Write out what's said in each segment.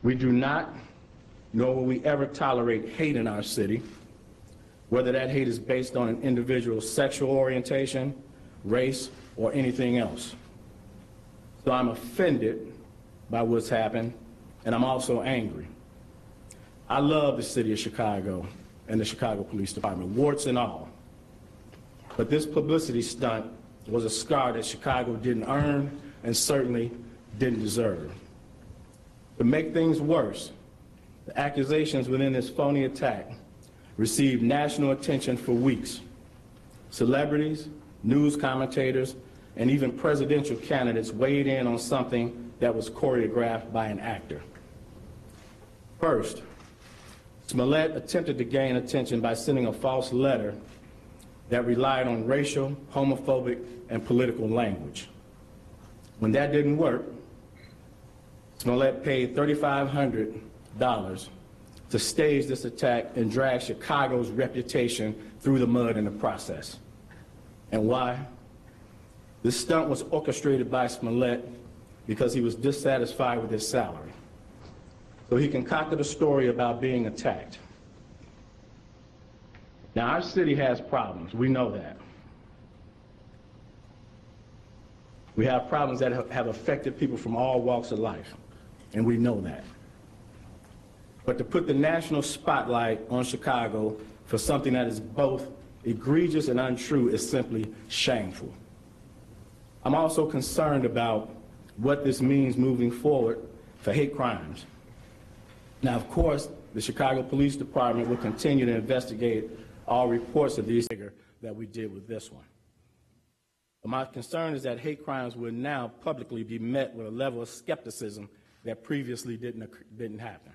We do not, nor will we ever tolerate hate in our city, whether that hate is based on an individual's sexual orientation, race, or anything else. So I'm offended by what's happened, and I'm also angry. I love the city of Chicago and the Chicago Police Department, warts and all. But this publicity stunt was a scar that Chicago didn't earn and certainly didn't deserve. To make things worse, the accusations within this phony attack received national attention for weeks. Celebrities, news commentators, and even presidential candidates weighed in on something that was choreographed by an actor. First, Smollett attempted to gain attention by sending a false letter that relied on racial, homophobic, and political language. When that didn't work, Smollett paid $3,500 to stage this attack and drag Chicago's reputation through the mud in the process. And why? This stunt was orchestrated by Smollett because he was dissatisfied with his salary. So he concocted a story about being attacked. Now, our city has problems. We know that. We have problems that have affected people from all walks of life, and we know that. But to put the national spotlight on Chicago for something that is both egregious and untrue is simply shameful. I'm also concerned about what this means moving forward for hate crimes. Now, of course, the Chicago Police Department will continue to investigate all reports of these that we did with this one. But my concern is that hate crimes will now publicly be met with a level of skepticism that previously didn't happen.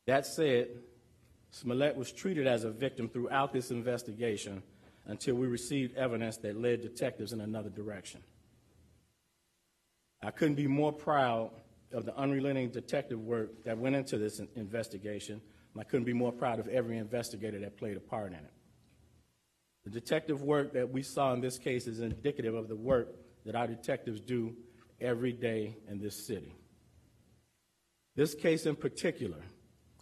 That said, Smollett was treated as a victim throughout this investigation until we received evidence that led detectives in another direction. I couldn't be more proud of the unrelenting detective work that went into this investigation, and I couldn't be more proud of every investigator that played a part in it. The detective work that we saw in this case is indicative of the work that our detectives do every day in this city. This case in particular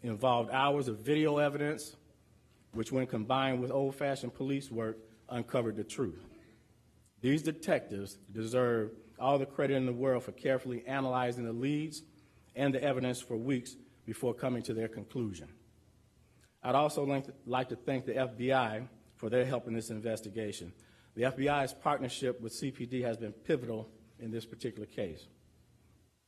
involved hours of video evidence, which when combined with old-fashioned police work, uncovered the truth. These detectives deserve all the credit in the world for carefully analyzing the leads and the evidence for weeks before coming to their conclusion. I'd also like to thank the FBI for their help in this investigation. The FBI's partnership with CPD has been pivotal in this particular case.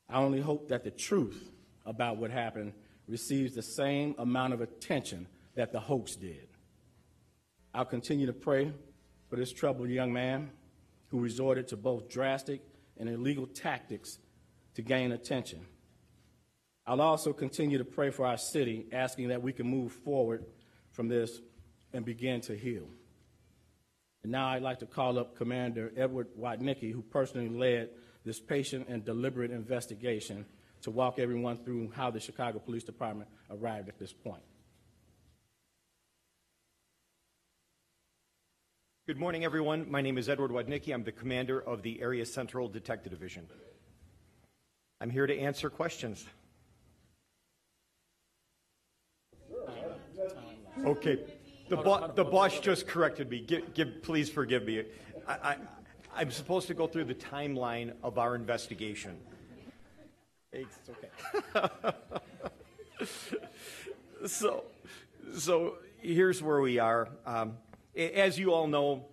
I only hope that the truth about what happened receives the same amount of attention that the hoax did. I'll continue to pray for this troubled young man who resorted to both drastic and illegal tactics to gain attention. I'll also continue to pray for our city, asking that we can move forward from this and begin to heal. And now I'd like to call up Commander Edward Watnicki, who personally led this patient and deliberate investigation, to walk everyone through how the Chicago Police Department arrived at this point. Good morning, everyone. My name is Edward Watnicki. I'm the commander of the Area Central Detective Division. I'm here to answer questions. Okay. The boss just corrected me. Please forgive me. I'm supposed to go through the timeline of our investigation. It's okay. So here's where we are. As you all know,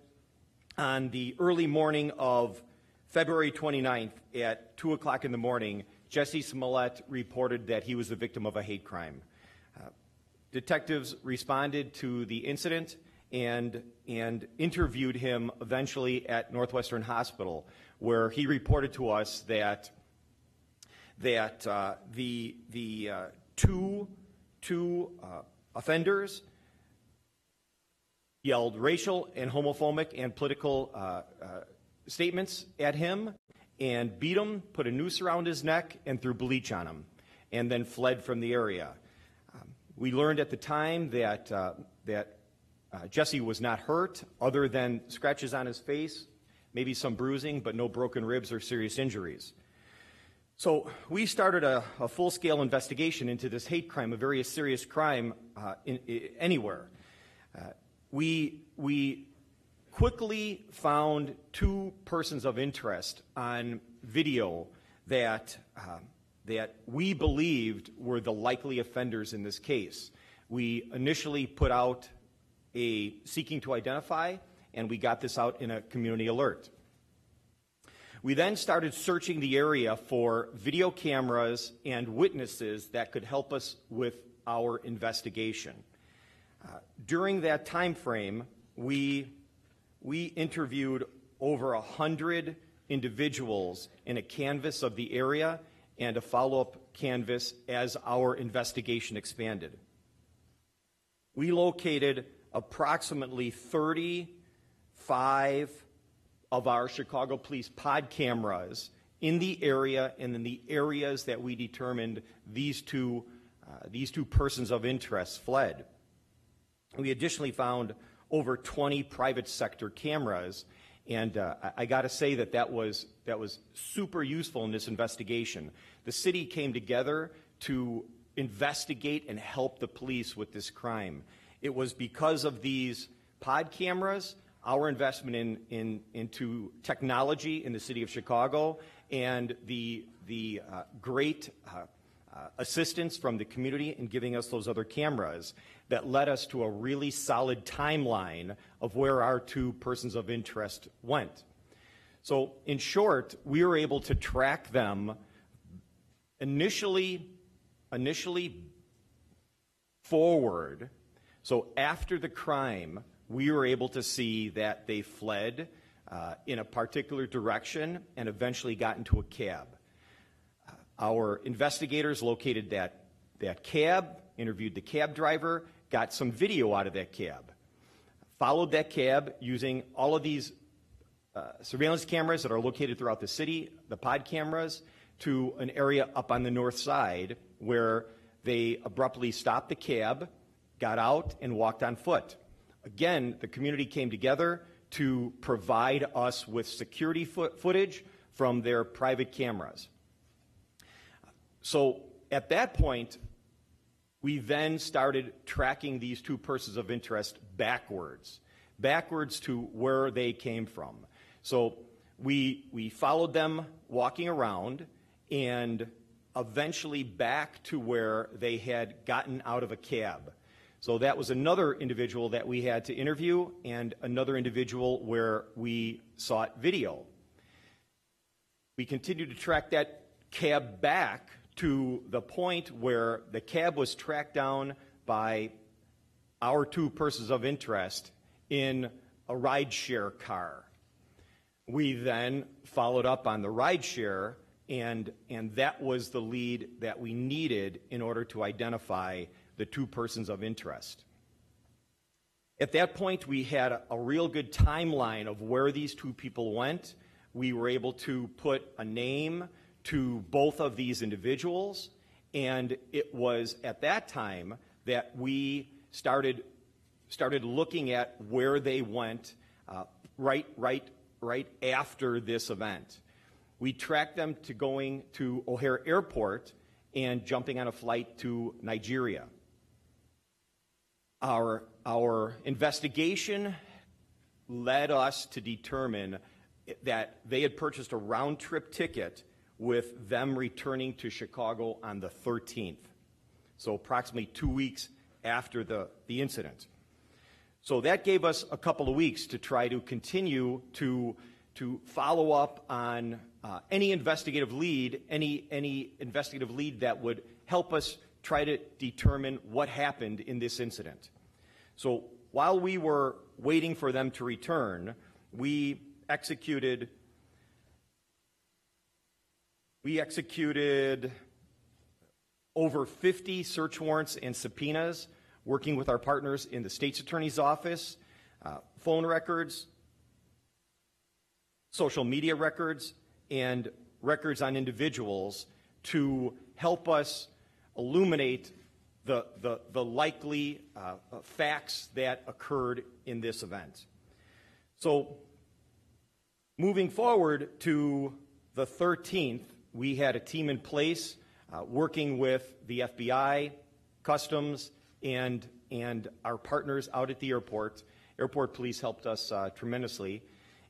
on the early morning of February 29th at 2 o'clock in the morning, Jussie Smollett reported that he was the victim of a hate crime. Detectives responded to the incident and interviewed him eventually at Northwestern Hospital, where he reported to us that the two offenders yelled racial and homophobic and political statements at him and beat him, put a noose around his neck, and threw bleach on him, and then fled from the area. We learned at the time that Jussie was not hurt, other than scratches on his face, maybe some bruising, but no broken ribs or serious injuries. So we started a full-scale investigation into this hate crime, a very serious crime anywhere. We quickly found two persons of interest on video that we believed were the likely offenders in this case. We initially put out a seeking to identify, and we got this out in a community alert. We then started searching the area for video cameras and witnesses that could help us with our investigation. During that time frame, we interviewed over 100 individuals in a canvass of the area and a follow-up canvass as our investigation expanded. We located approximately 35 of our Chicago Police pod cameras in the area and in the areas that we determined these two persons of interest fled. We additionally found over 20 private sector cameras, and I got to say that was super useful in this investigation. The city came together to investigate and help the police with this crime. It was because of these pod cameras, our investment into technology in the city of Chicago, and the great assistance from the community in giving us those other cameras that led us to a really solid timeline of where our two persons of interest went. So in short, we were able to track them initially forward. So after the crime, we were able to see that they fled in a particular direction and eventually got into a cab. Our investigators located that cab, interviewed the cab driver, got some video out of that cab, followed that cab using all of these surveillance cameras that are located throughout the city, the pod cameras, to an area up on the north side where they abruptly stopped the cab, got out, and walked on foot. Again, the community came together to provide us with security footage from their private cameras. So at that point, we then started tracking these two persons of interest backwards to where they came from. So we followed them walking around and eventually back to where they had gotten out of a cab. So that was another individual that we had to interview and another individual where we sought video. We continued to track that cab back to the point where the cab was tracked down by our two persons of interest in a rideshare car. We then followed up on the rideshare, and that was the lead that we needed in order to identify the two persons of interest. At that point, we had a real good timeline of where these two people went. We were able to put a name to both of these individuals, and it was at that time that we started looking at where they went right after this event. We tracked them to going to O'Hare Airport and jumping on a flight to Nigeria. Our investigation led us to determine that they had purchased a round-trip ticket with them returning to Chicago on the 13th, so approximately 2 weeks after the incident. So that gave us a couple of weeks to try to continue to follow up on any investigative lead that would help us try to determine what happened in this incident. So while we were waiting for them to return, we executed over 50 search warrants and subpoenas, working with our partners in the state's attorney's office, phone records, social media records, and records on individuals to help us illuminate the likely facts that occurred in this event. So moving forward to the 13th, we had a team in place working with the FBI, Customs, and our partners out at the airport. Airport police helped us tremendously,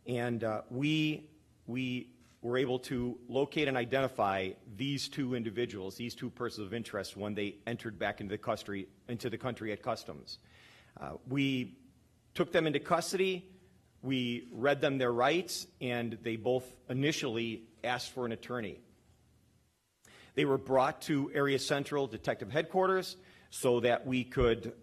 and we were able to locate and identify these two individuals, these two persons of interest, when they entered back into the country at Customs. We took them into custody. We read them their rights, and they both initially asked for an attorney. They were brought to Area Central Detective Headquarters so that we could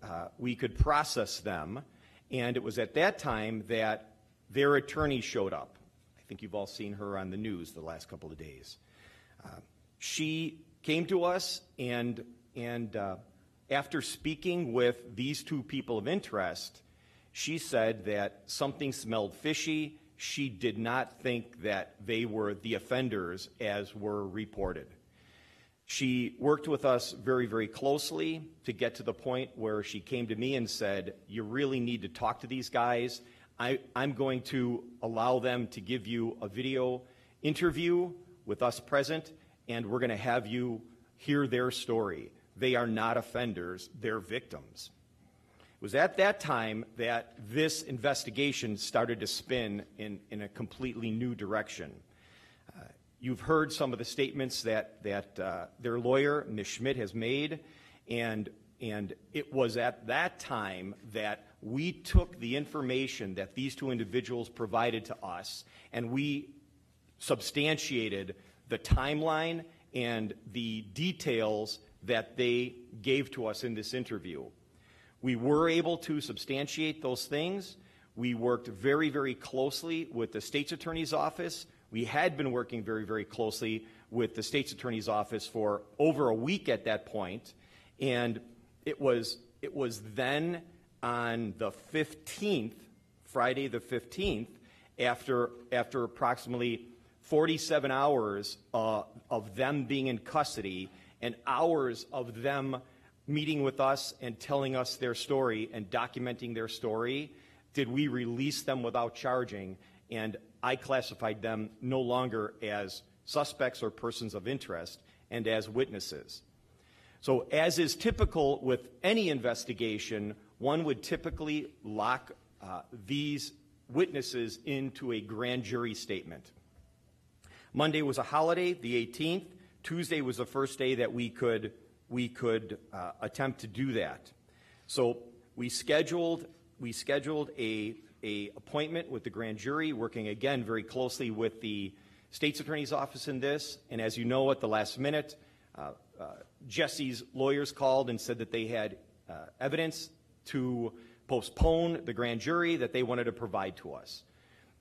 process them, and it was at that time that their attorney showed up. I think you've all seen her on the news the last couple of days. She came to us, and after speaking with these two people of interest, she said that something smelled fishy. She did not think that they were the offenders as were reported. She worked with us very, very closely to get to the point where she came to me and said, you really need to talk to these guys. I'm going to allow them to give you a video interview with us present, and we're going to have you hear their story. They are not offenders, they're victims. It was at that time that this investigation started to spin in a completely new direction. You've heard some of the statements that their lawyer, Ms. Schmidt, has made, and it was at that time that we took the information that these two individuals provided to us, and we substantiated the timeline and the details that they gave to us in this interview. We were able to substantiate those things. We worked very, very closely with the State's Attorney's Office. We had been working very, very closely with the State's Attorney's Office for over a week at that point, and it was then on the 15th, Friday the 15th, after approximately 47 hours of them being in custody and hours of them meeting with us and telling us their story and documenting their story, did we release them without charging, and I classified them no longer as suspects or persons of interest and as witnesses. So as is typical with any investigation, one would typically lock these witnesses into a grand jury statement. Monday was a holiday, the 18th. Tuesday was the first day that we could attempt to do that. So we scheduled a appointment with the grand jury, working again very closely with the State's Attorney's Office in this. And as you know, at the last minute, Jussie's lawyers called and said that they had evidence to postpone the grand jury that they wanted to provide to us.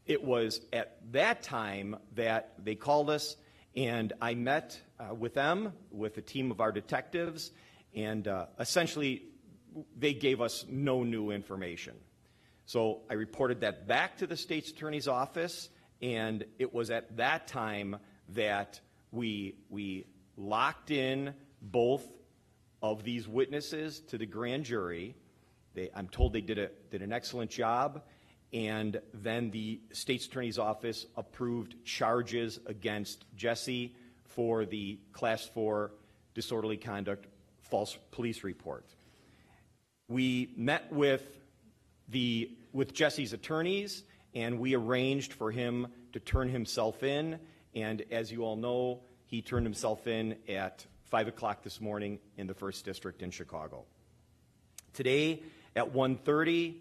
It was at that time that they called us, and I met with them, with a team of our detectives, and essentially they gave us no new information. So I reported that back to the State's Attorney's Office, and it was at that time that we locked in both of these witnesses to the grand jury. I'm told they did an excellent job, and then the State's Attorney's Office approved charges against Jussie for the Class 4 disorderly conduct false police report. We met with Jussie's attorneys, and we arranged for him to turn himself in, and as you all know, he turned himself in at 5 o'clock this morning in the 1st District in Chicago. Today at 1:30,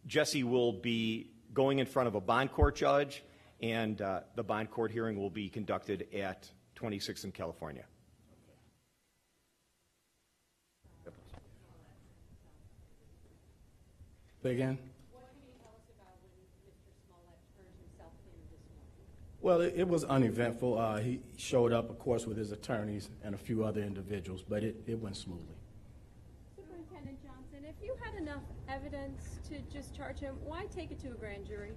Jussie will be going in front of a bond court judge, and the bond court hearing will be conducted at 26 in California. Say again? What can you tell us about when Mr. Smollett turned himself in this morning? Well, it was uneventful. He showed up, of course, with his attorneys and a few other individuals, but it went smoothly. Superintendent Johnson, if you had enough evidence to just charge him, why take it to a grand jury?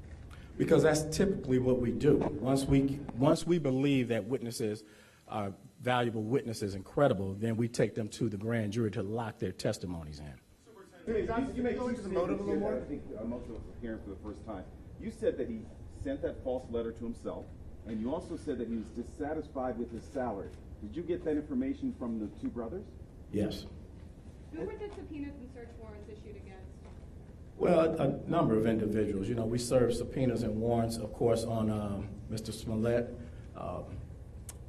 Because that's typically what we do. Once we believe that witnesses are valuable witnesses and credible, then we take them to the grand jury to lock their testimonies in. You may go into the motive a little more? I think most of us are hearing for the first time. You said that he sent that false letter to himself, And you also said that he was dissatisfied with his salary. Did you get that information from the two brothers? Yes. Who were the subpoenas and search warrants issued against? Well, a number of individuals. You know, we served subpoenas and warrants, of course, on Mr. Smollett,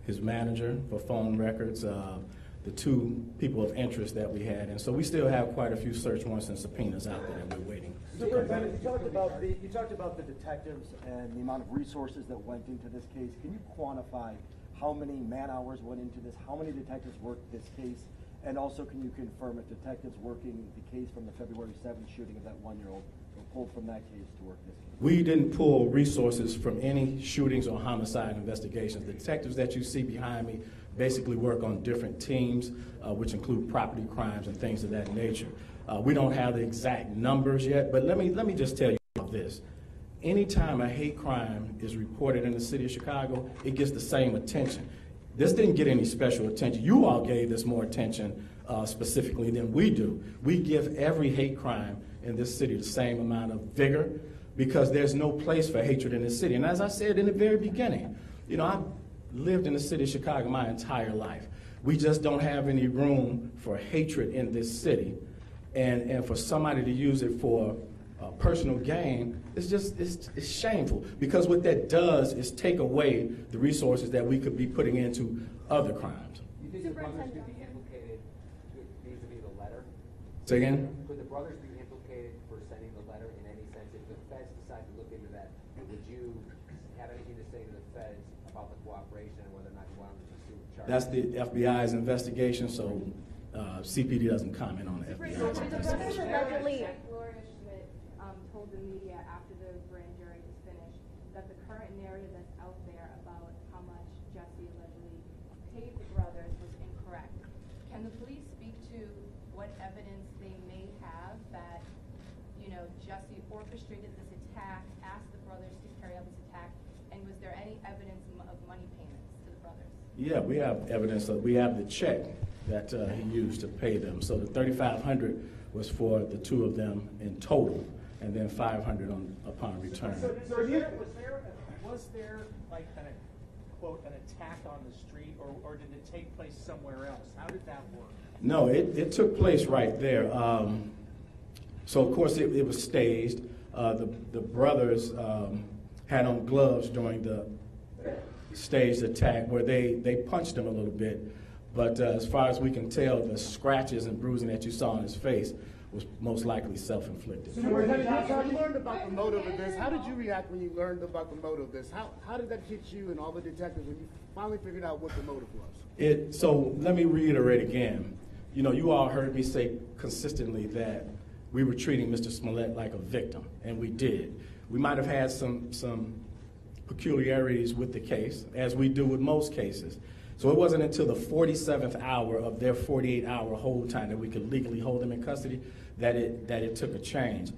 his manager for phone records, the two people of interest that we had. And so we still have quite a few search warrants and subpoenas out there that we're waiting. Superintendent, you talked about the detectives and the amount of resources that went into this case. Can you quantify how many man-hours went into this, how many detectives worked this case, and also can you confirm if detectives working the case from the February 7th shooting of that one-year-old were pulled from that case to work this case? We didn't pull resources from any shootings or homicide investigations. The detectives that you see behind me basically work on different teams, which include property crimes and things of that nature. We don't have the exact numbers yet, but let me just tell you about this. Anytime a hate crime is reported in the city of Chicago, it gets the same attention. This didn't get any special attention. You all gave this more attention specifically than we do. We give every hate crime in this city the same amount of vigor because there's no place for hatred in this city. And as I said in the very beginning, you know, I've lived in the city of Chicago my entire life. We just don't have any room for hatred in this city. And for somebody to use it for personal gain, it's shameful, because what that does is take away the resources that we could be putting into other crimes. You think the brothers could be implicated vis-a-vis the letter? Say again? Could the brothers be implicated for sending the letter in any sense? If the feds decide to look into that, would you have anything to say to the feds about the cooperation and whether or not you want them to pursue charges? That's the FBI's investigation, so CPD doesn't comment on the FBI's investigation. Gloria Schmidt told the media after the grand jury was finished that the current narrative that's out there about how much Jussie allegedly paid the brothers was incorrect. Can the police speak to what evidence they may have that, you know, Jussie orchestrated this attack, asked the brothers to carry out this attack, and was there any evidence of money payments to the brothers? Yeah, we have evidence. We have the check that he used to pay them. So the $3,500 was for the two of them in total, and then $500 upon return. So was there like quote an attack on the street, or did it take place somewhere else? How did that work? No, it took place right there. So of course it was staged. The brothers had on gloves during the staged attack, where they punched him a little bit. But as far as we can tell, the scratches and bruising that you saw on his face was most likely self-inflicted. Superintendent Johnson, you learned about the motive of this. How did you react when you learned about the motive of this? How did that hit you and all the detectives when you finally figured out what the motive was? So let me reiterate again. You know, you all heard me say consistently that we were treating Mr. Smollett like a victim, and we did. We might have had some peculiarities with the case, as we do with most cases. So it wasn't until the 47th hour of their 48-hour hold time that we could legally hold them in custody that it took a change.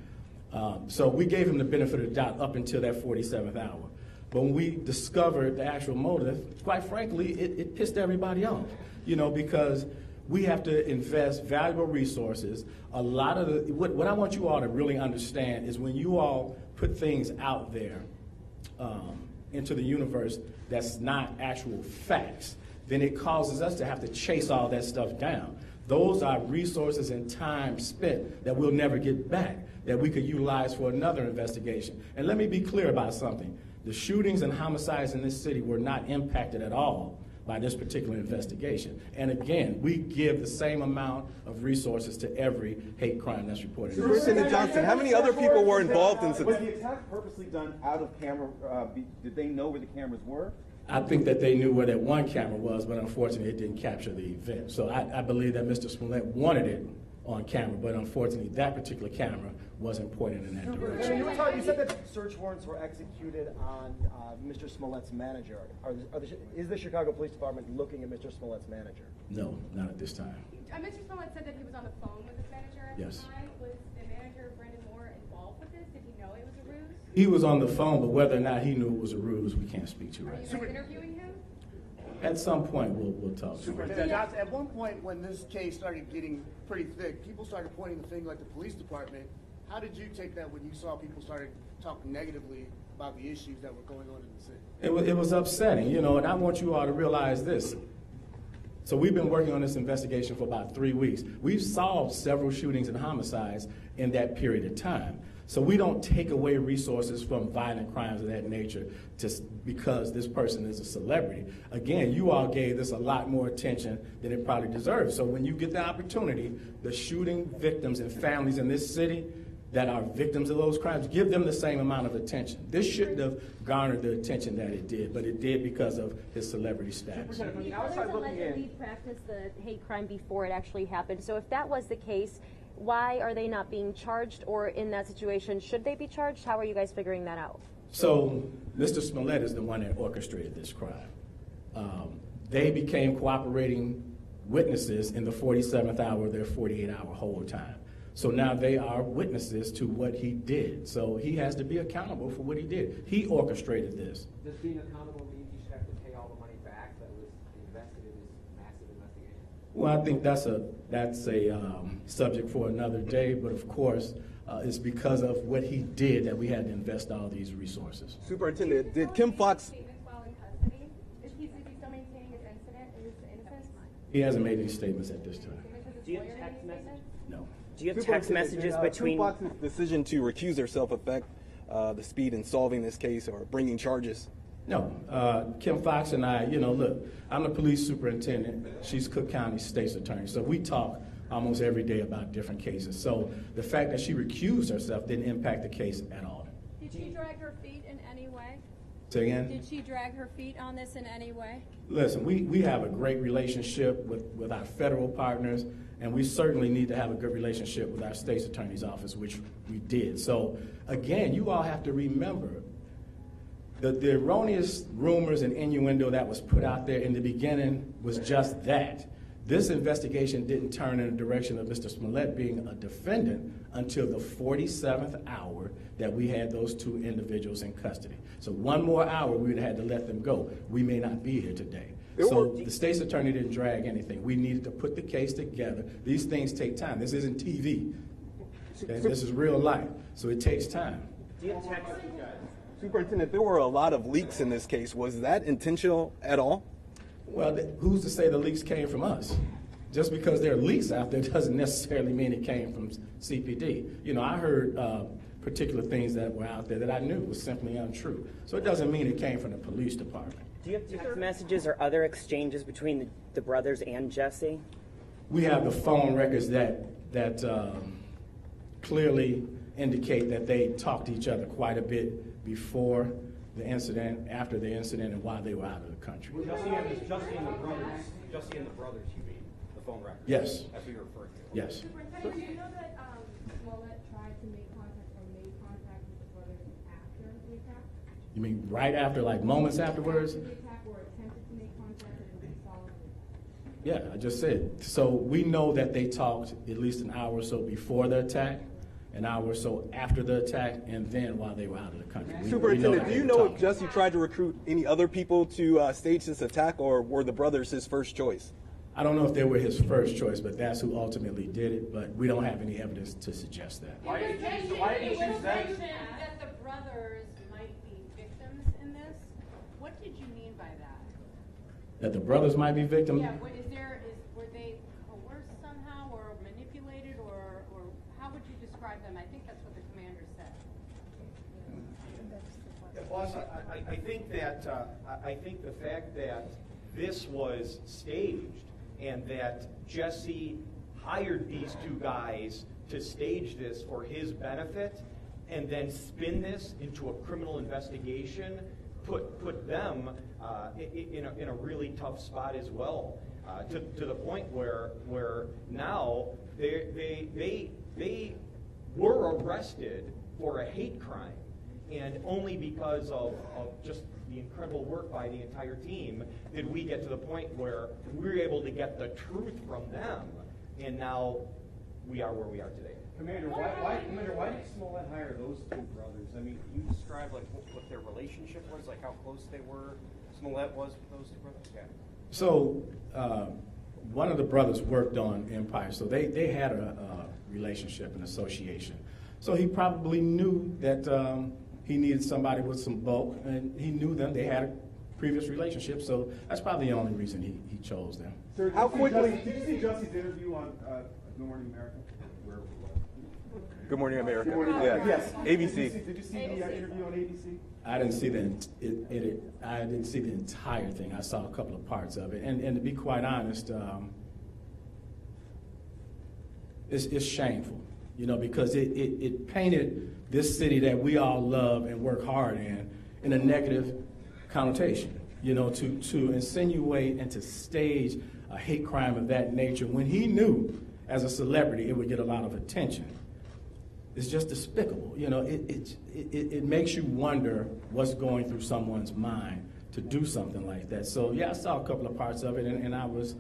So we gave him the benefit of the doubt up until that 47th hour. But when we discovered the actual motive, quite frankly, it pissed everybody off, you know, because we have to invest valuable resources. A lot of what I want you all to really understand is when you all put things out there into the universe that's not actual facts, then it causes us to have to chase all that stuff down. Those are resources and time spent that we'll never get back, that we could utilize for another investigation. And let me be clear about something. The shootings and homicides in this city were not impacted at all by this particular investigation. And again, we give the same amount of resources to every hate crime that's reported. Superintendent Johnson, how many other people were involved in this? Was the attack purposely done out of camera? Did they know where the cameras were? I think that they knew where that one camera was, but unfortunately it didn't capture the event. So I believe that Mr. Smollett wanted it on camera, but unfortunately that particular camera wasn't pointed in that direction. You said that search warrants were executed on Mr. Smollett's manager. Is the Chicago Police Department looking at Mr. Smollett's manager? No, not at this time. Mr. Smollett said that he was on the phone with his manager at Yes. the time. Was the manager, Brendan Moore, involved with this? Did he know it was a ruse? He was on the phone, but whether or not he knew it was a ruse, we can't speak to Are right you now. interviewing him? At some point, we'll talk. Superintendent Johnson, at one point when this case started getting pretty thick, people started pointing the finger at the police department. How did you take that when you saw people started talking negatively about the issues that were going on in the city? It was upsetting, and I want you all to realize this. So we've been working on this investigation for about 3 weeks. We've solved several shootings and homicides in that period of time. So we don't take away resources from violent crimes of that nature just because this person is a celebrity. Again, you all gave this a lot more attention than it probably deserves. So when you get the opportunity, the shooting victims and families in this city that are victims of those crimes, give them the same amount of attention. This shouldn't have garnered the attention that it did, but it did because of his celebrity status. The brothers allegedly practiced the hate crime before it actually happened. So if that was the case, why are they not being charged? Or in that situation, should they be charged? How are you guys figuring that out? So Mr. Smollett is the one that orchestrated this crime. They became cooperating witnesses in the 47th hour of their 48-hour hold time. So now they are witnesses to what he did. So he has to be accountable for what he did. He orchestrated this. Does being accountable mean you should have to pay all the money back that was invested in this massive investigation? Well, I think that's a subject for another day, but of course, it's because of what he did that we had to invest all these resources. Superintendent, did Kim Foxx... Is he still maintaining his innocence? He hasn't made any statements at this time. Do you have text messages? No. Do you have text messages between... Kim Foxx's decision to recuse herself affect the speed in solving this case or bringing charges? No. Kim Foxx and I, look, I'm the police superintendent. She's Cook County State's attorney. So we talk almost every day about different cases. So the fact that she recused herself didn't impact the case at all. Did she drag her feet in any way? Say again? Did she drag her feet on this in any way? Listen, we have a great relationship with our federal partners, and we certainly need to have a good relationship with our state's attorney's office, which we did. So again, you all have to remember the erroneous rumors and innuendo that was put out there in the beginning was just that. This investigation didn't turn in the direction of Mr. Smollett being a defendant until the 47th hour that we had those two individuals in custody. So one more hour, we would have had to let them go. We may not be here today. So the state's attorney didn't drag anything. We needed to put the case together. These things take time. This isn't TV. Okay? This is real life. So it takes time. Do you have text... Superintendent, there were a lot of leaks in this case. Was that intentional at all? Well, who's to say the leaks came from us? Just because there are leaks out there doesn't necessarily mean it came from CPD. I heard particular things that were out there that I knew was simply untrue. So it doesn't mean it came from the police department. Do you have text messages or other exchanges between the brothers and Jussie? We have the phone records that clearly indicate that they talked to each other quite a bit before the incident, after the incident, and while they were out of the country. Jussie and the brothers, you mean, the phone records? Yes. That's what you're referring to. Yes. Superintendent, do you know that Smollett tried to make contact or made contact with the brothers after the attack? You mean right after, like moments afterwards? After the attack, or attempted to make contact and then followed it? Yeah, I just said. So we know that they talked at least an hour or so before the attack, an hour or so after the attack, and then while they were out of the country. Superintendent, do you know if Jussie tried to recruit any other people to stage this attack, or were the brothers his first choice? I don't know if they were his first choice, but that's who ultimately did it, but we don't have any evidence to suggest that. Why did you choose that? That the brothers might be victims in this? What did you mean by that? That the brothers might be victims? Yeah, were they coerced somehow or manipulated or how would you describe them? I think that's what the commander said. Yeah, boss, I think the fact that this was staged and that Jussie hired these two guys to stage this for his benefit and then spin this into a criminal investigation put them in a really tough spot as well, to the point where now they were arrested for a hate crime, and only because of just the incredible work by the entire team did we get to the point where we were able to get the truth from them, and now we are where we are today. Commander, why did Smollett hire those two brothers? I mean, can you describe like what their relationship was, like how close they were, Smollett was with those two brothers? Yeah. So one of the brothers worked on Empire, so they had a relationship, an association. So he probably knew that he needed somebody with some bulk, and he knew them. They had a previous relationship, so that's probably the only reason he chose them. Sir, how quickly did you see Jussie's interview on Good Morning America? Good Morning America. Good Morning America. Yes, ABC. Did you see the interview on ABC? I didn't see I didn't see the entire thing. I saw a couple of parts of it, and to be quite honest, it's shameful, because it painted this city that we all love and work hard in a negative connotation. To insinuate and to stage a hate crime of that nature when he knew as a celebrity it would get a lot of attention. It's just despicable. It makes you wonder what's going through someone's mind to do something like that. So yeah, I saw a couple of parts of it, and I was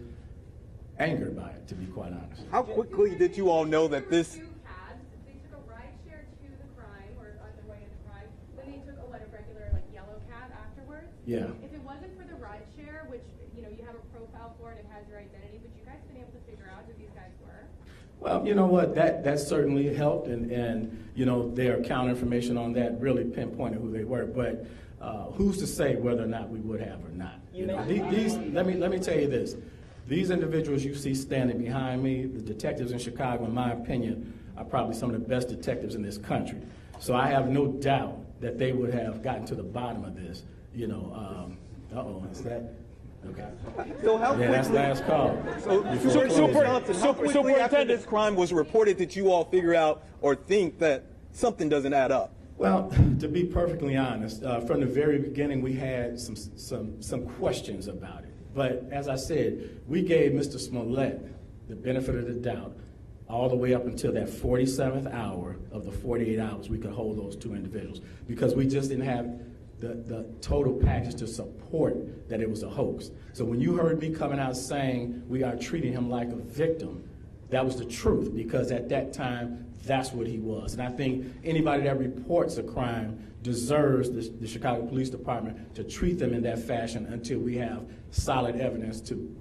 angered by it, to be quite honest. How quickly did you all know that this? They took a ride share to the crime, or on their way to the crime. Then they took a regular yellow cab afterwards. Yeah. If it wasn't for the ride share, which you have a profile for it, it has your identity, would you guys been able to figure out who these guys were? Well, you know what, that certainly helped, and their account information on that really pinpointed who they were. But who's to say whether or not we would have or not? Let me tell you this: these individuals you see standing behind me, the detectives in Chicago, in my opinion, are probably some of the best detectives in this country. So I have no doubt that they would have gotten to the bottom of this. Is that? Okay. So how quickly? That's last call. How quickly after this crime was reported did you all figure out or think that something doesn't add up? Well, to be perfectly honest, from the very beginning we had some questions about it. But as I said, we gave Mr. Smollett the benefit of the doubt all the way up until that 47th hour of the 48 hours we could hold those two individuals, because we just didn't have the total package to support that it was a hoax. So when you heard me coming out saying we are treating him like a victim, that was the truth, because at that time, that's what he was. And I think anybody that reports a crime deserves the Chicago Police Department to treat them in that fashion until we have solid evidence to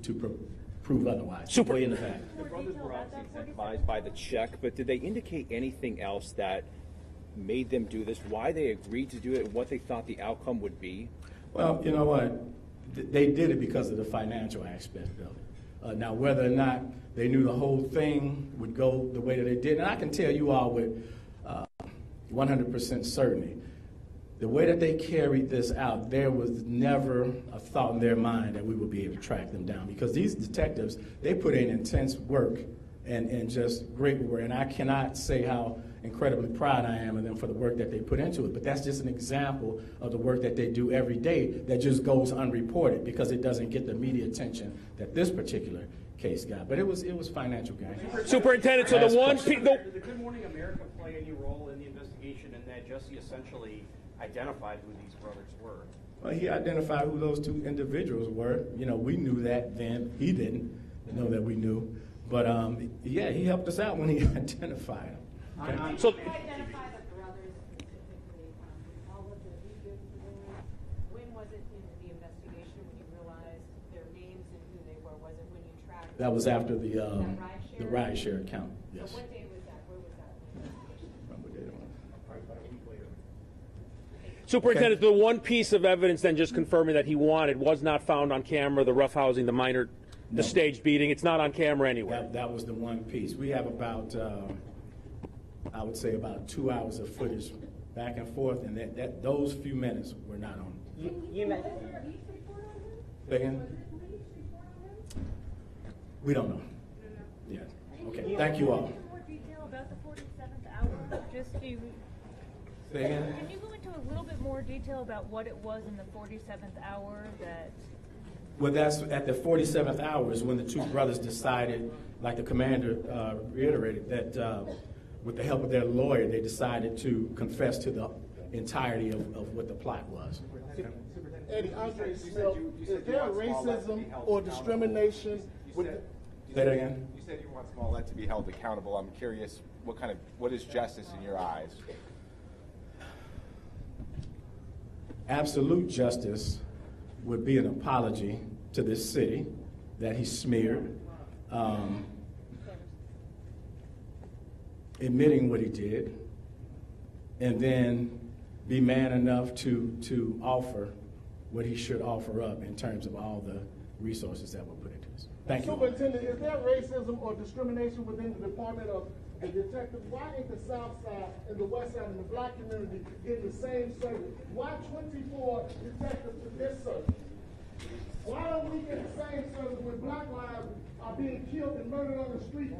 prove otherwise. Way in the back. The brothers were obviously incentivized by the check, but did they indicate anything else that made them do this, why they agreed to do it, and what they thought the outcome would be? Well, you know what? They did it because of the financial aspect of it. Now, whether or not they knew the whole thing would go the way that they did, and I can tell you all with 100% certainty, the way that they carried this out, there was never a thought in their mind that we would be able to track them down, because these detectives, they put in intense work and just great work, and I cannot say how incredibly proud I am of them for the work that they put into it. But that's just an example of the work that they do every day that just goes unreported because it doesn't get the media attention that this particular case got. But it was financial gain. Superintendent, so the one... Did the Good Morning America play any role in the investigation in that Jussie essentially identified who these brothers were? Well, he identified who those two individuals were. We knew that then. He didn't know that we knew. But yeah, he helped us out when he identified them. Okay. So identify the brothers specifically. All of the videos were there. When was it in the investigation when you realized their names and who they were? Was it when you tracked? That was after the ride share account. Yes. So what day was that? Where was that? What day it was? Probably about a week later. Superintendent, the one piece of evidence then just confirming that he wanted was not found on camera, the roughhousing, the minor, the staged beating. It's not on camera anywhere. That was the one piece. We have about, I would say about 2 hours of footage back and forth, and those few minutes were not on. You mentioned. Again? We don't know. Yeah. Okay. Thank you all. More detail about the 47th hour, just to. Say again? Can you go into a little bit more detail about what it was in the 47th hour that? Well, that's at the 47th hour is when the two brothers decided, like the commander reiterated, that with the help of their lawyer, they decided to confess to the entirety of what the plot was. Eddie, Andre, is there racism or discrimination? Say that again? You said you want Smollett to be held accountable. I'm curious, what is justice in your eyes? Absolute justice would be an apology to this city that he smeared, admitting what he did, and then be man enough to offer what he should offer up in terms of all the resources that were put into this. Thank you. Superintendent, is there racism or discrimination within the Department of the Detective? Why ain't the South Side and the West Side and the Black community getting the same service? Why 24 detectives to this service? Why don't we get the same service when Black lives are being killed and murdered on the street?